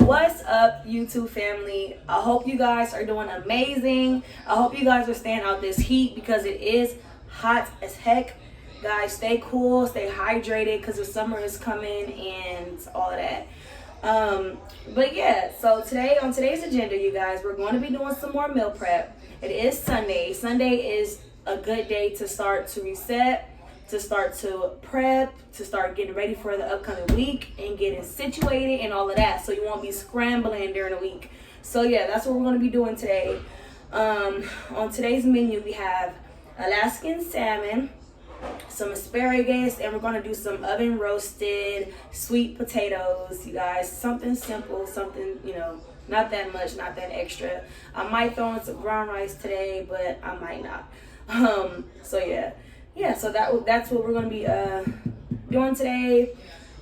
What's up, YouTube family? I hope you guys are doing amazing. I hope you guys are staying out this heat because it is hot as heck. Guys, stay cool, stay hydrated because the summer is coming and all of that. But yeah, so today, on today's agenda, you guys, we're going to be doing some more meal prep. It is Sunday. Sunday is a good day to start to reset, to start to prep, to start getting ready for the upcoming week and getting situated and all of that, so you won't be scrambling during the week. So yeah, that's what we're going to be doing today. On today's menu, we have Alaskan salmon, some asparagus, and we're going to do some oven roasted sweet potatoes, you guys. Something simple, something, you know, not that much, not that extra. I might throw in some brown rice today, but I might not. So so that's what we're going to be doing today.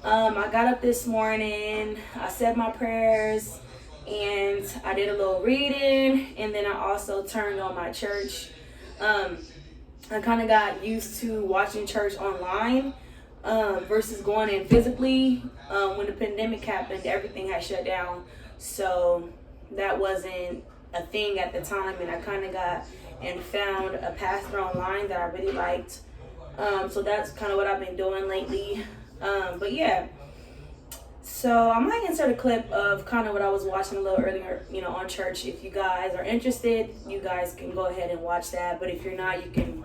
I got up this morning, I said my prayers, and I did a little reading, and then I also turned on my church. I kind of got used to watching church online versus going in physically. When the pandemic happened, everything had shut down, so that wasn't a thing at the time, and I kind of got and found a pastor online that I really liked. So that's kind of what I've been doing lately. But yeah, so I might insert a clip of kind of what I was watching a little earlier, you know, on church. If you guys are interested, you guys can go ahead and watch that. But if you're not, you can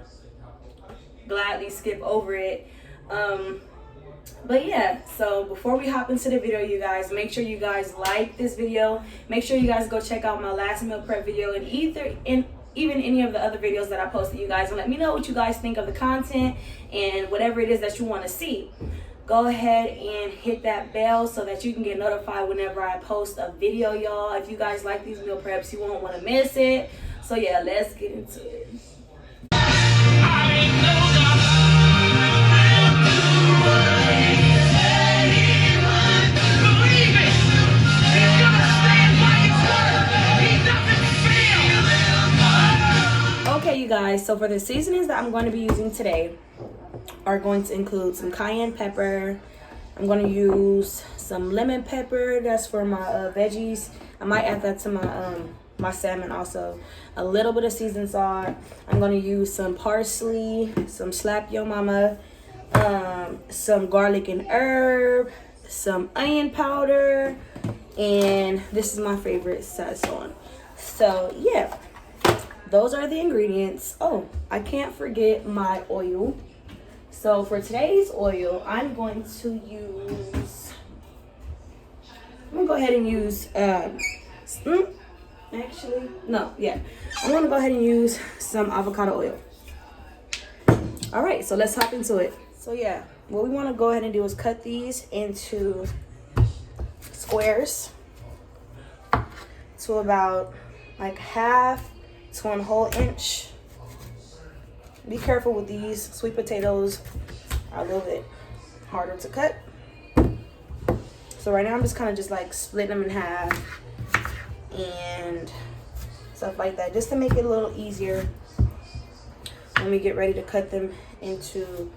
gladly skip over it. But yeah, so before we hop into the video, you guys, make sure you guys like this video. Make sure you guys go check out my last meal prep video, and even any of the other videos that I posted, you guys, and let me know what you guys think of the content and whatever it is that you want to see. Go ahead and hit that bell so that you can get notified whenever I post a video, y'all. If you guys like these meal preps, you won't want to miss it. So yeah, let's get into it. Okay, you guys, so for the seasonings that I'm going to be using today are going to include some cayenne pepper. I'm going to use some lemon pepper. That's for my veggies. I might add that to my salmon also. A little bit of seasoned salt. I'm going to use some parsley, some slap yo mama, some garlic and herb, some onion powder, and this is my favorite, sazon. So yeah, those are the ingredients. Oh, I can't forget my oil. So for today's oil, I'm going to go ahead and use, I'm going to go ahead and use some avocado oil. All right, so let's hop into it. So yeah, what we want to go ahead and do is cut these into squares to about like half to 1 whole inch. Be careful with these. Sweet potatoes are a little bit harder to cut. So right now I'm just kind of just like splitting them in half and stuff like that, just to make it a little easier when we get ready to cut them into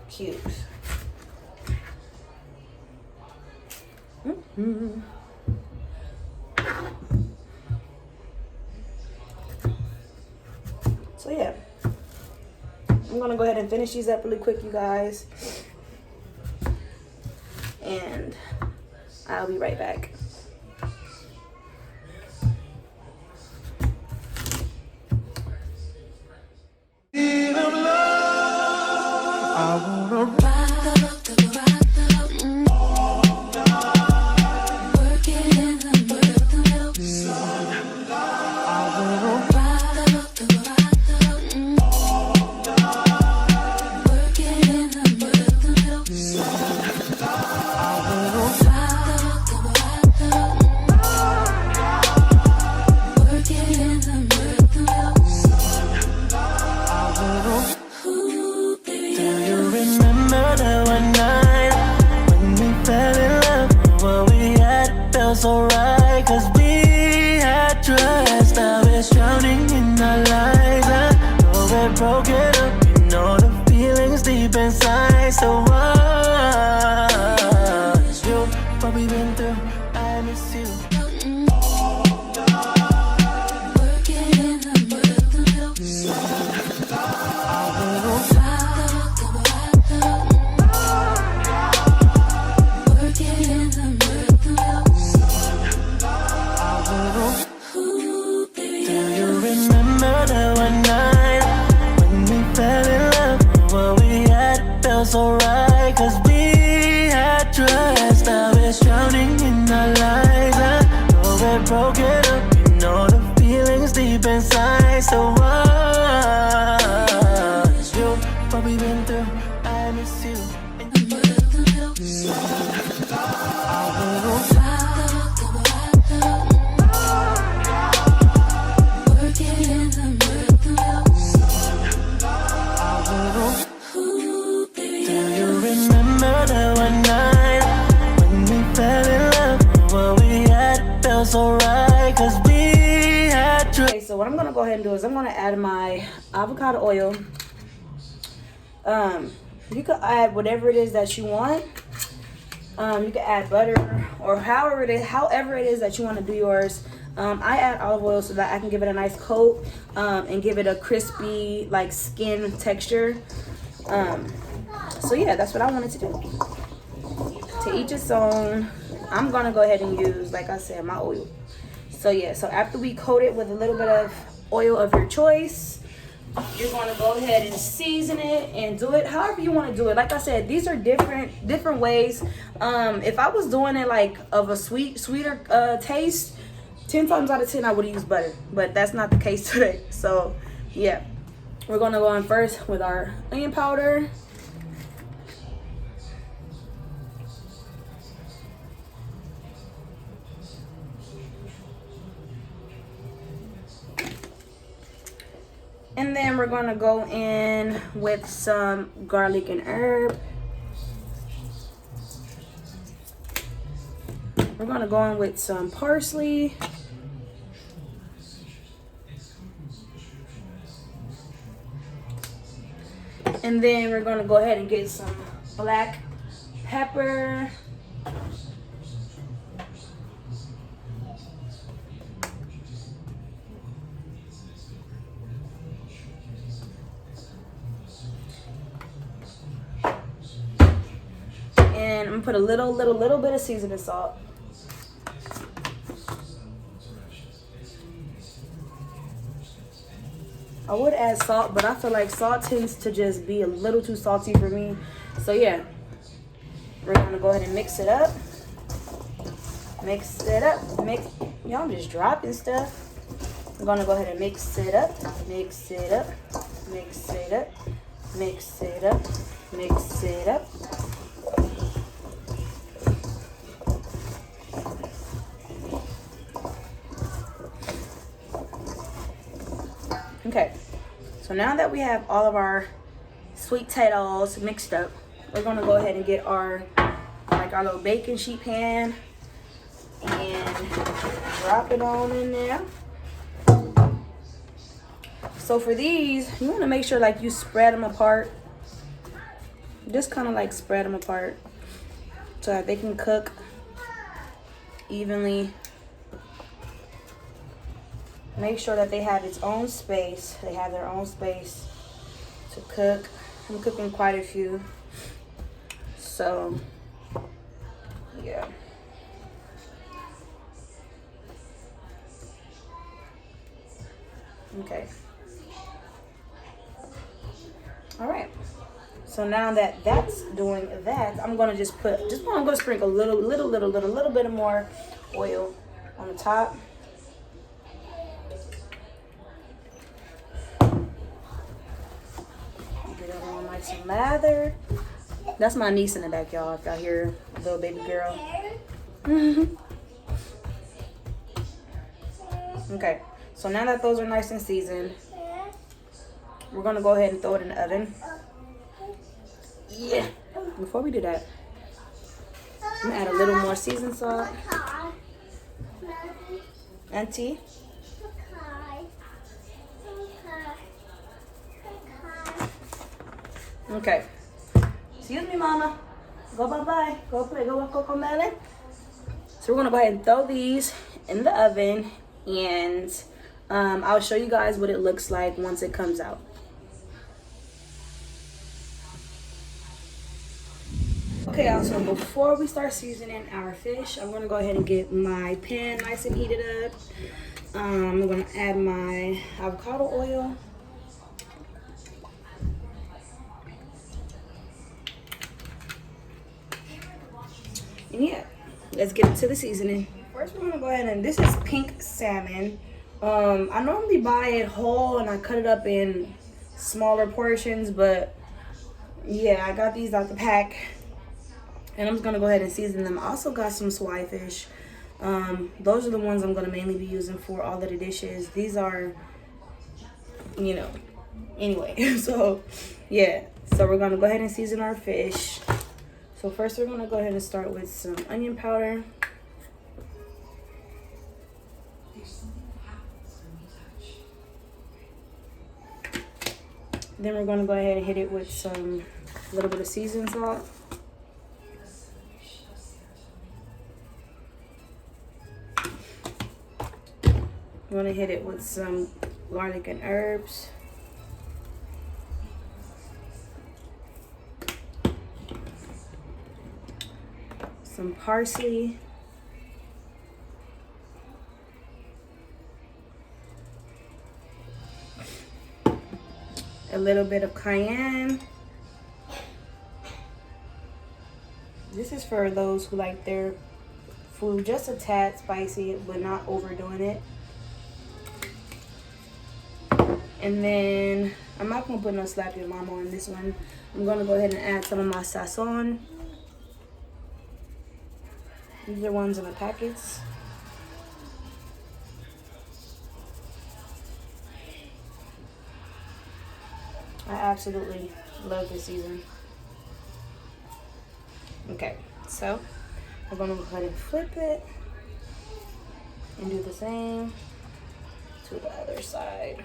cubes. So yeah, I'm gonna go ahead and finish these up really quick, you guys, and I'll be right back. So right, cause we had trust. Now it's drowning in our lives. I know we're broken up, you know the feelings deep inside. So what? You, what we've been through, I miss you. feels so right, cause we had trust. Okay, so what I'm gonna go ahead and do is I'm gonna add my avocado oil. You could add whatever it is that you want. You can add butter or however it is that you want to do yours. I add olive oil so that I can give it a nice coat and give it a crispy like skin texture. So yeah, that's what I wanted to do. To each its own. I'm gonna go ahead and use, like I said, my oil. So yeah, so after we coat it with a little bit of oil of your choice, you're gonna go ahead and season it and do it however you want to do it. Like I said, these are different ways. If I was doing it like of a sweeter taste, 10 times out of 10 I would use butter, but that's not the case today. So yeah, we're gonna go in first with our onion powder. And then we're gonna go in with some garlic and herb. We're gonna go in with some parsley. And then we're gonna go ahead and get some black pepper. And I'm gonna put a little bit of seasoning salt. I would add salt, but I feel like salt tends to just be a little too salty for me. So yeah, we're gonna go ahead and mix it up. Mix it up. Y'all, I'm just dropping stuff. I'm gonna go ahead and mix it up. Mix it up. Mix it up. Mix it up. Mix it up. Okay, so now that we have all of our sweet potatoes mixed up, we're gonna go ahead and get our little baking sheet pan and drop it on in there. So for these, you want to make sure like you spread them apart. Just kind of like spread them apart so that they can cook evenly. Make sure that they have its own space. They have their own space to cook. I'm cooking quite a few. So, yeah. Okay. All right. So now that that's doing that, I'm gonna I'm gonna sprinkle a little bit more oil on the top. Some lather. That's my niece in the back, y'all. If y'all hear little baby girl. Okay, so now that those are nice and seasoned, we're gonna go ahead and throw it in the oven. Yeah. Before we do that, I'm gonna add a little more seasoned salt. Auntie. Okay. Excuse me, mama. Go bye-bye. Go play. Go walk on Melon. So we're gonna go ahead and throw these in the oven, and I'll show you guys what it looks like once it comes out. Okay, y'all, so before we start seasoning our fish, I'm gonna go ahead and get my pan nice and heated up. I'm gonna add my avocado oil. And yeah, let's get into the seasoning. First, we're gonna go ahead and this is pink salmon. I normally buy it whole and I cut it up in smaller portions, but yeah, I got these out the pack, and I'm just gonna go ahead and season them. I also got some swai fish. Those are the ones I'm gonna mainly be using for all of the dishes. These are, you know, anyway. So yeah, so we're gonna go ahead and season our fish. So first we're gonna go ahead and start with some onion powder. Then we're gonna go ahead and hit it with some little bit of seasoned salt. I'm gonna hit it with some garlic and herbs. Some parsley. A little bit of cayenne. This is for those who like their food just a tad spicy, but not overdoing it. And then I'm not gonna put no slap your mama on this one. I'm gonna go ahead and add some of my sazon. These are ones in the packets. I absolutely love this season. Okay, so I'm gonna go ahead and flip it and do the same to the other side.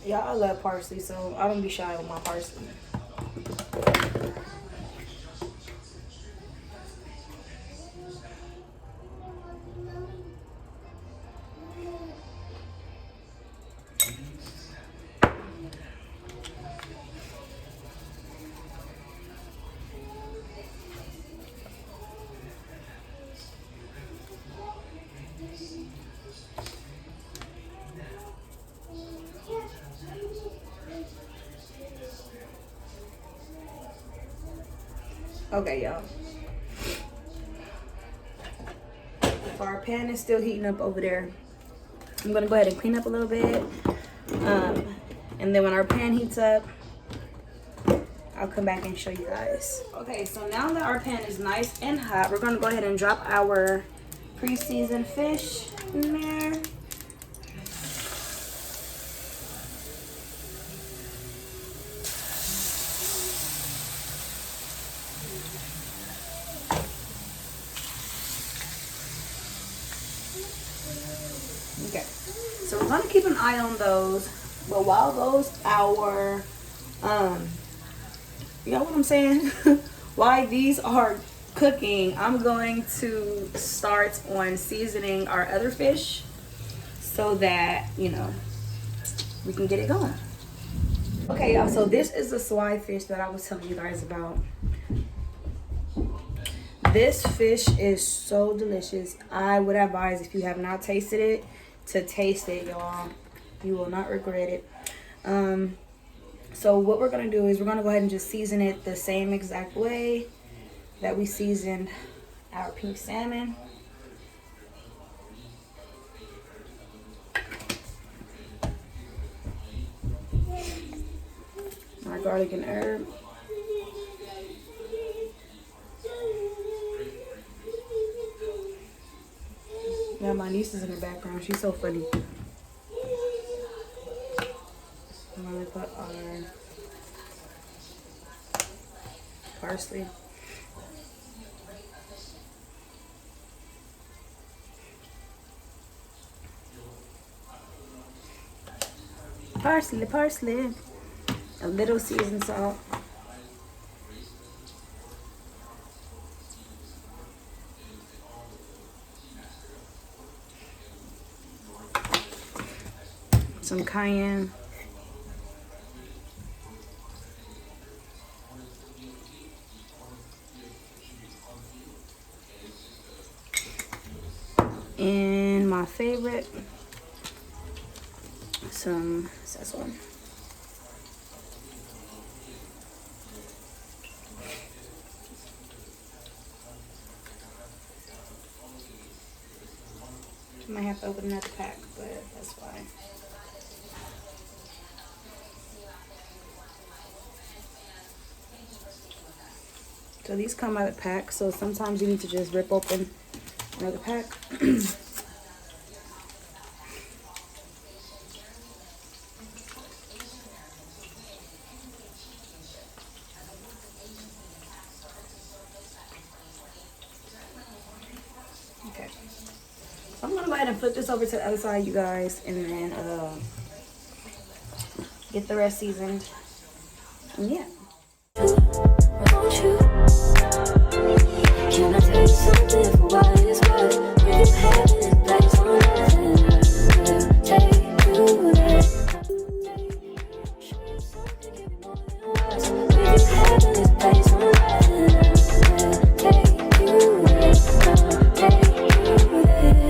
Yeah, I love parsley, so I don't be shy with my parsley. Okay, y'all. So our pan is still heating up over there. I'm gonna go ahead and clean up a little bit. And then when our pan heats up, I'll come back and show you guys. Okay, so now that our pan is nice and hot, we're gonna go ahead and drop our pre-seasoned fish in there. Okay, so we're gonna keep an eye on those, but while those you know what I'm saying? While these are cooking, I'm going to start on seasoning our other fish so that, you know, we can get it going. Okay, y'all, so this is the swai fish that I was telling you guys about. This fish is so delicious. I would advise, if you have not tasted it, to taste it, y'all. You will not regret it. So what we're gonna do is we're gonna go ahead and just season it the same exact way that we seasoned our pink salmon. My garlic and herb. Yeah, my niece is in the background. She's so funny. I'm gonna put our parsley. Parsley. A little seasoned salt. Some cayenne. And my favorite, some sazon. Might have to open another pack, but that's fine. So these come out of pack, so sometimes you need to just rip open another pack. Okay. So I'm gonna go ahead and flip this over to the other side, you guys, and then get the rest seasoned. And yeah. Won't you? Can I tell you something for what it's worth? When you have it, that's on nothing. I'll take you there. Show you something, give you more than words. When you have it, that's on nothing. I'll take you there. I'll take you there.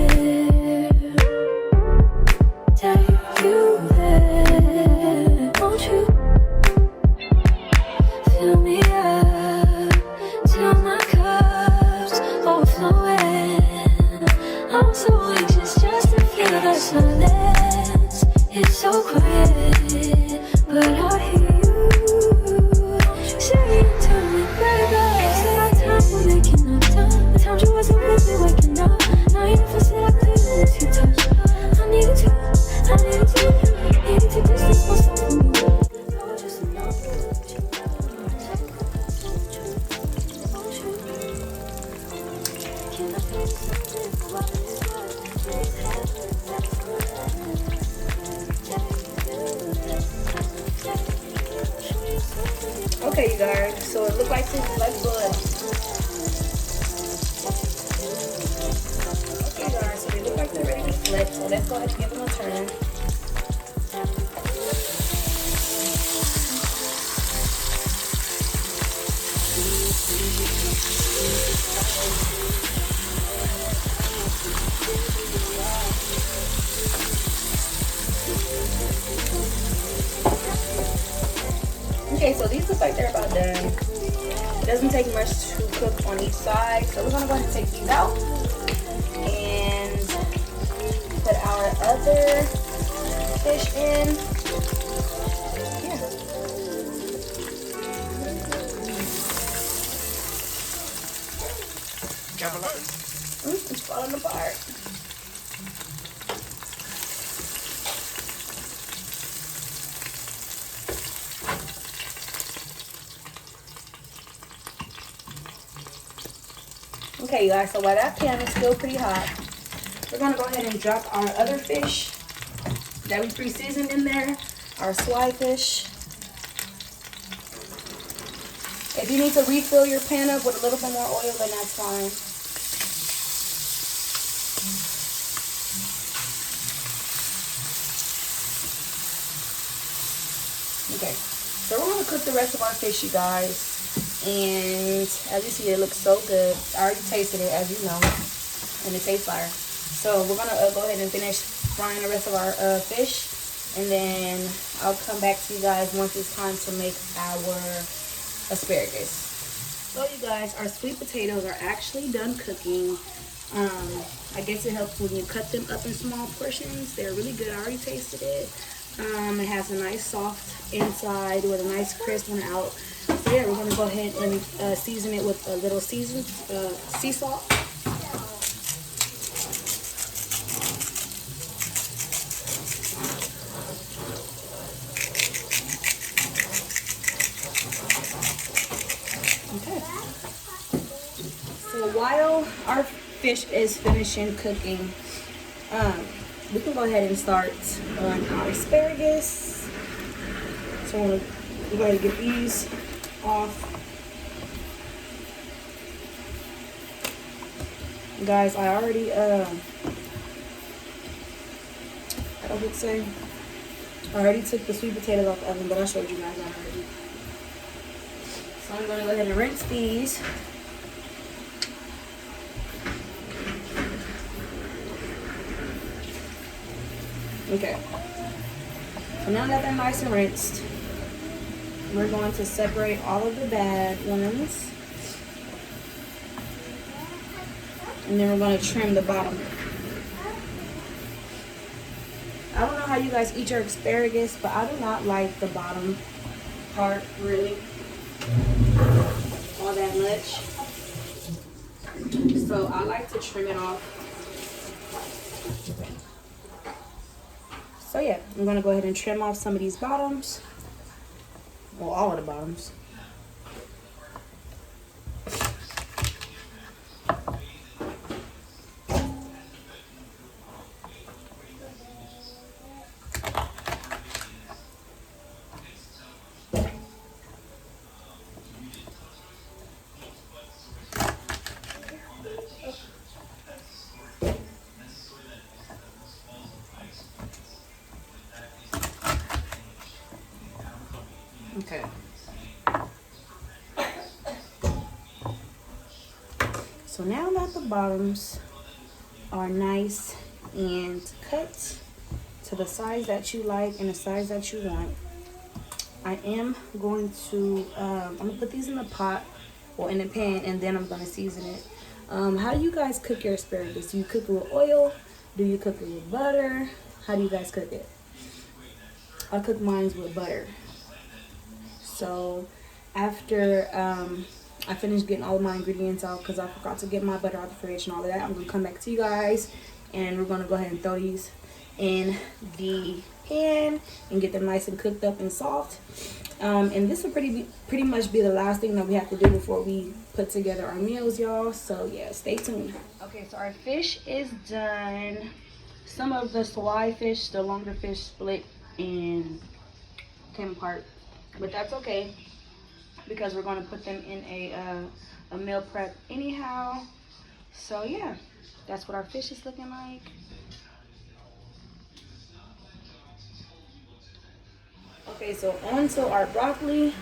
Take you there. Won't you? Fill me up till my cup's overflowing. I'm so anxious just to feel the silence. It's so quiet, but I hear you saying to me, baby, said our time we're making up time. The times you wasn't really waking up. Now you never said I couldn't let you touch. I needed to distance myself from you. Oh, just to know that you Okay, you guys, so it looked like this is like blood. Okay, guys, so they look like they're ready to flip, so let's go ahead and give them a turn. Okay, so these look like they're about done. It doesn't take much to cook on each side, so we're gonna go ahead and take these out and put our other fish in. Yeah. It's falling apart. Okay, you guys, so while that pan is still pretty hot, we're gonna go ahead and drop our other fish that we pre-seasoned in there, our swai fish. If you need to refill your pan up with a little bit more oil, then that's fine. Okay, so we're gonna cook the rest of our fish, you guys. And as you see, it looks so good. I already tasted it, as you know, and it tastes fire. So we're gonna go ahead and finish frying the rest of our fish, and then I'll come back to you guys once it's time to make our asparagus. So you guys, our sweet potatoes are actually done cooking. I guess it helps when you cut them up in small portions. They're really good. I already tasted it. It has a nice soft inside with a nice crisp one out. So yeah, we're gonna go ahead and season it with a little seasoned sea salt. Okay. So while our fish is finishing cooking, we can go ahead and start on our asparagus. So we're gonna go ahead and get these off. Guys, I already I already took the sweet potatoes off the oven, but I showed you guys already. So I'm gonna go ahead and rinse these. Okay. So now that they're nice and rinsed, we're going to separate all of the bad ones. And then we're going to trim the bottom. don't know how you guys eat your asparagus, but I do not like the bottom part really all that much. So I like to trim it off. So yeah, I'm gonna go ahead and trim off some of these bottoms. Well, all of the bottoms. Okay. So now that the bottoms are nice and cut to the size that you like and the size that you want, I am going to, I'm gonna put these in the pot or in the pan, and then I'm gonna season it. How do you guys cook your asparagus? Do you cook it with oil? Do you cook it with butter? How do you guys cook it? I cook mine with butter. So after I finish getting all of my ingredients out, because I forgot to get my butter out the fridge and all of that, I'm going to come back to you guys, and we're going to go ahead and throw these in the pan and get them nice and cooked up and soft. And this will pretty much be the last thing that we have to do before we put together our meals, y'all. So yeah, stay tuned. Okay, so our fish is done. Some of the swai fish, the longer fish, split and came apart. But that's okay, because we're going to put them in a meal prep anyhow. So yeah, that's what our fish is looking like. Okay, so on to our broccoli.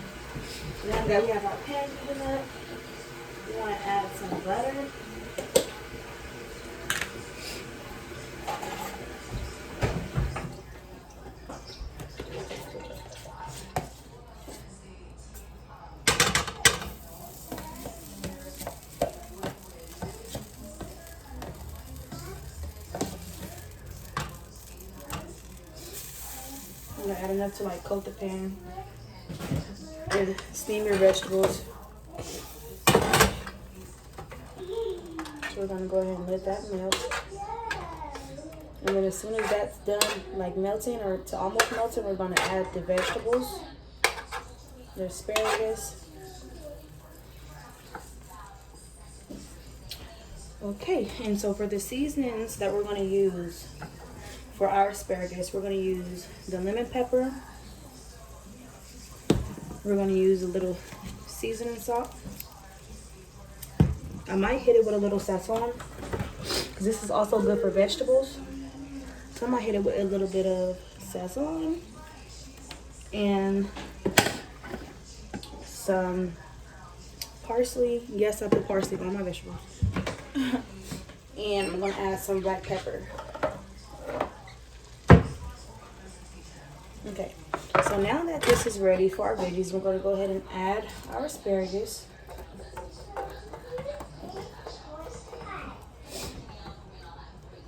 Now that we have our pan heating up, we want to add some butter. I'm gonna add enough to like coat the pan and steam your vegetables. So we're gonna go ahead and let that melt. And then as soon as that's done, like melting or to almost melting, we're gonna add the vegetables, the asparagus. Okay, and so for the seasonings that we're gonna use for our asparagus, we're going to use the lemon pepper. We're going to use a little seasoning salt. I might hit it with a little sazon, because this is also good for vegetables. So I might hit it with a little bit of sazon and some parsley. Yes, I put parsley on my vegetables. And I'm going to add some black pepper. Okay, so now that this is ready for our veggies, we're going to go ahead and add our asparagus.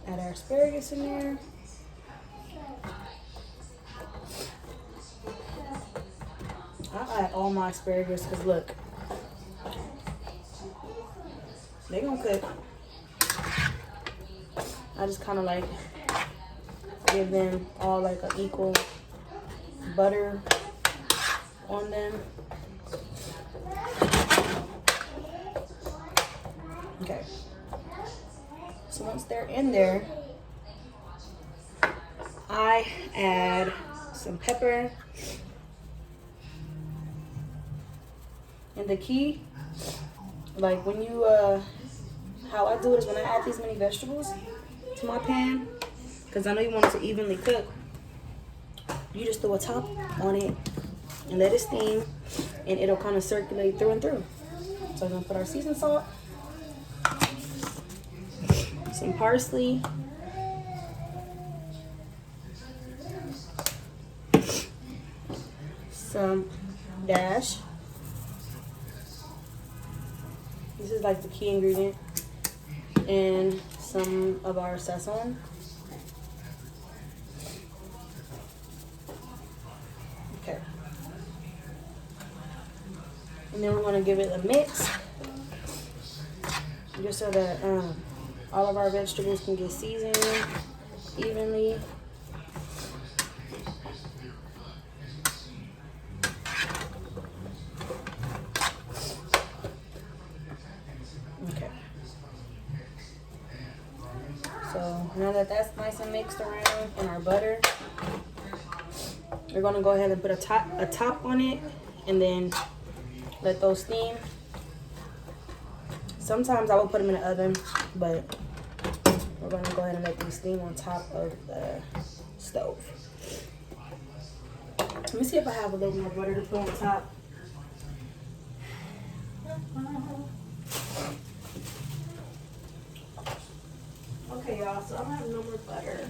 Add our asparagus in there. I'll add all my asparagus because look, they're going to cook. I just kind of like give them all like an equal butter on them. Okay, so once they're in there, I add some pepper. And the key, like when you how I do it is when I add these many vegetables to my pan, because I know you want it to evenly cook, you just throw a top on it and let it steam, and it'll kind of circulate through and through. So I'm gonna put our seasoned salt, some parsley, some dash. This is like the key ingredient, and some of our sazon. And then we're gonna give it a mix, just so that all of our vegetables can get seasoned evenly. Okay. So now that that's nice and mixed around in our butter, we're gonna go ahead and put a top on it and then let those steam. Sometimes I will put them in the oven, but we're gonna go ahead and let these steam on top of the stove. Let me see if I have a little more butter to put on top. Okay, y'all, so I don't have no more butter.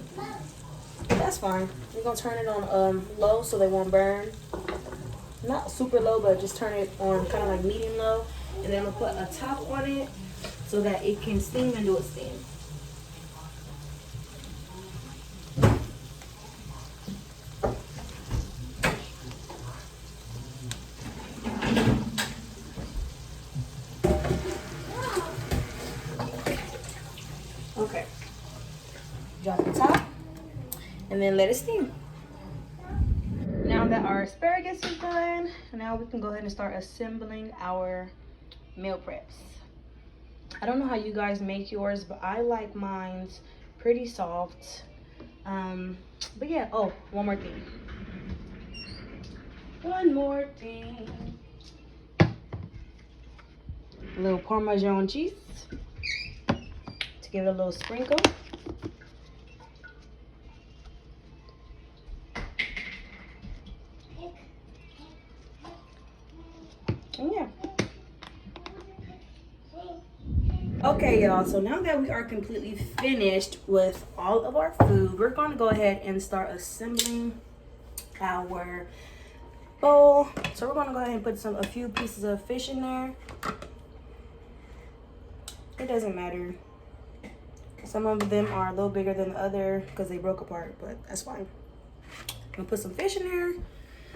But that's fine. We're gonna turn it on low so they won't burn. Not super low, but just turn it on kind of like medium low. And then I'm gonna put a top on it so that it can steam and do its thing. Okay. Drop the top and then let it steam. Now that our asparagus is done, now we can go ahead and start assembling our meal preps. I don't know how you guys make yours, but I like mine's pretty soft. But yeah, oh, one more thing. A little Parmesan cheese to give it a little sprinkle. And yeah. Okay, y'all, so now that we are completely finished with all of our food, we're going to go ahead and start assembling our bowl. So we're going to go ahead and put a few pieces of fish in there. It doesn't matter. Some of them are a little bigger than the other because they broke apart, but that's fine. I'm going to put some fish in there.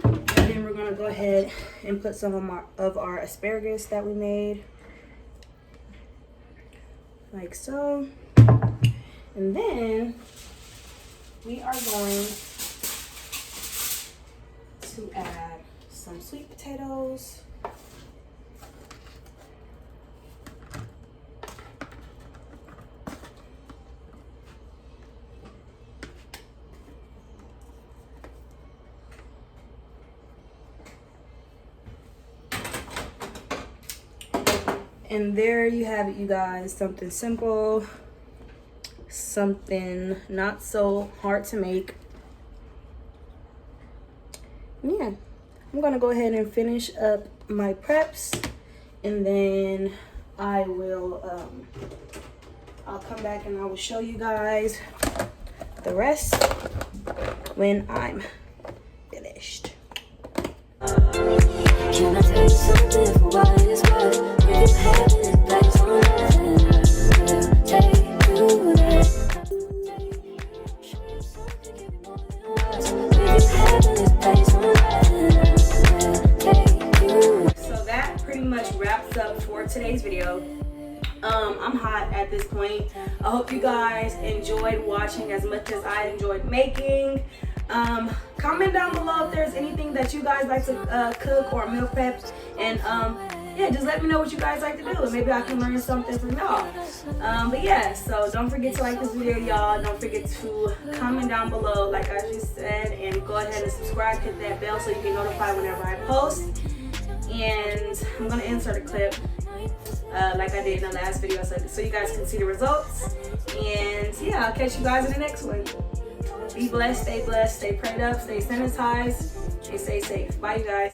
And then we're going to go ahead and put some of our asparagus that we made. Like so. And then we are going to add some sweet potatoes. And there you have it, you guys. Something simple, something not so hard to make. Yeah, I'm gonna go ahead and finish up my preps, and then I will I'll come back and I will show you guys the rest when I'm finished. Can I tell you something for what it's worth? If heaven is based on nothing, we'll take you there. Show you something, give you more than words. If heaven is based on nothing, we'll take you there. So that pretty much wraps up for today's video. I'm hot at this point. I hope you guys enjoyed watching as much as I enjoyed making. Comment down below if there's anything that you guys like to cook or meal prep, and yeah, just let me know what you guys like to do, and maybe I can learn something from y'all. But yeah, so don't forget to like this video, y'all. Don't forget to comment down below like I just said, and go ahead and subscribe, hit that bell so you get notified whenever I post. And I'm gonna insert a clip like I did in the last video, so you guys can see the results. And yeah, I'll catch you guys in the next one. Be blessed, stay prayed up, stay sanitized, and stay safe. Bye, you guys.